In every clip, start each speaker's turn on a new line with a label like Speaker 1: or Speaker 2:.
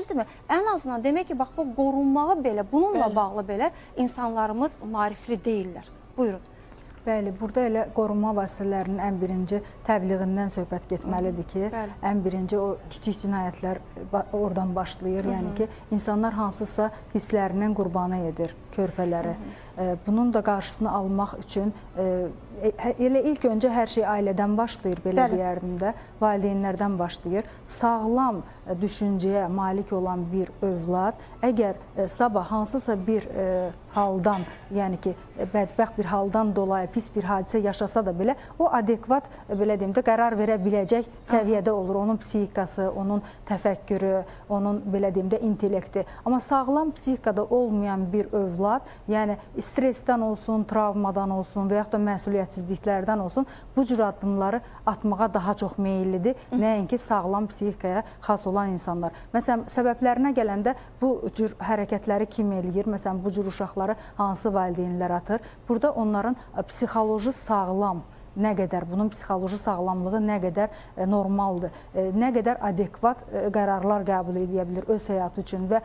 Speaker 1: Düzdürmü? Ən azından demək ki, bax bu qorunmağa belə, bununla bağlı belə insanlarımız maarifli deyirlər. Buyurun.
Speaker 2: Bəli, burada elə qorunma vasitələrinin ən birinci təbliğindən söhbət getməlidir ki, ən birinci o kiçik cinayətlər oradan başlayır. Yəni ki, insanlar hansısa hisslərinin qurbanı edir körpələri. Bunun da qarşısını almaq üçün elə ilk öncə hər şey ailədən başlayır, belə deyərdim də, valideynlərdən başlayır. Sağlam düşüncəyə malik olan bir övlad, əgər sabah hansısa bir haldan, yəni ki, bədbəxt bir haldan dolayı pis bir hadisə yaşasa da belə, o adekvat, belə deyim də, qərar verə biləcək səviyyədə olur. Onun psixikası, onun təfəkkürü, onun, belə deyim də, intellekti. Amma sağlam psixikada olmayan bir övlad, yəni stressdən olsun, travmadan olsun və yaxud da məsuliyyətsizliklərdən olsun, bu cür addımları atmağa daha çox meyillidir, nəinki sağlam psixikaya xas olan insanlar. Məsələn, səbəblərinə gələndə bu cür hərəkətləri kim eləyir? Məsələn, bu cür uşaqları hansı valideynlər atır? Burada onların psixoloji sağlam, nə qədər bunun psixoloji sağlamlığı nə qədər normaldır, nə qədər adekvat qərarlar qəbul edə bilir öz həyatı üçün və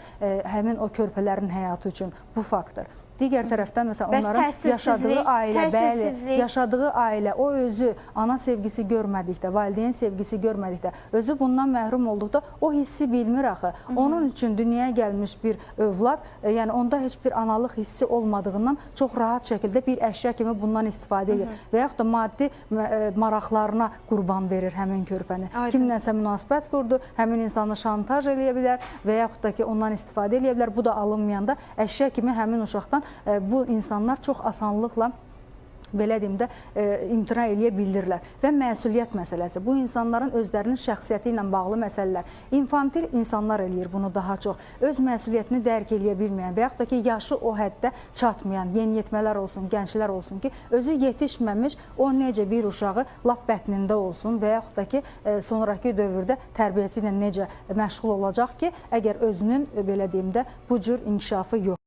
Speaker 2: həmin o körpələrin həyatı üçün bu faktor. Digər tərəfdən, məsələn, onların yaşadığı ailə, yaşadığı ailə, o özü ana sevgisi görmədikdə, valideyn sevgisi görmədikdə, özü bundan məhrum olduqda o hissi bilmir axı. Onun üçün dünyaya gəlmiş bir övlad, yəni onda heç bir analıq hissi olmadığından çox rahat şəkildə bir əşya kimi bundan istifadə edir və yaxud da maddi maraqlarına qurban verir həmin körpəni. Kimlənsə münasibət qurdu, həmin insanı şantaj eləyə bilər və yaxud da ki, ondan istifadə eləyə bilər. Bu da alınmayanda əşya kimi həmin uşaqdan bu insanlar çox asanlıqla, belə deyim də, imtina eləyə bilirlər. Və məsuliyyət məsələsi. Bu insanların özlərinin şəxsiyyəti ilə bağlı məsələlər. İnfantil insanlar eləyir bunu daha çox. Öz məsuliyyətini dərk eləyə bilməyən və yaxud da ki, yaşı o həddə çatmayan yeniyetmələr olsun, gənclər olsun ki, özü yetişməmiş, o necə bir uşağı lap bətnində olsun və yaxud da ki, sonraki dövrdə tərbiyəsi ilə necə məşğul olacaq ki, əgər özünün, belə deyim də, bu cür inkişafı yox.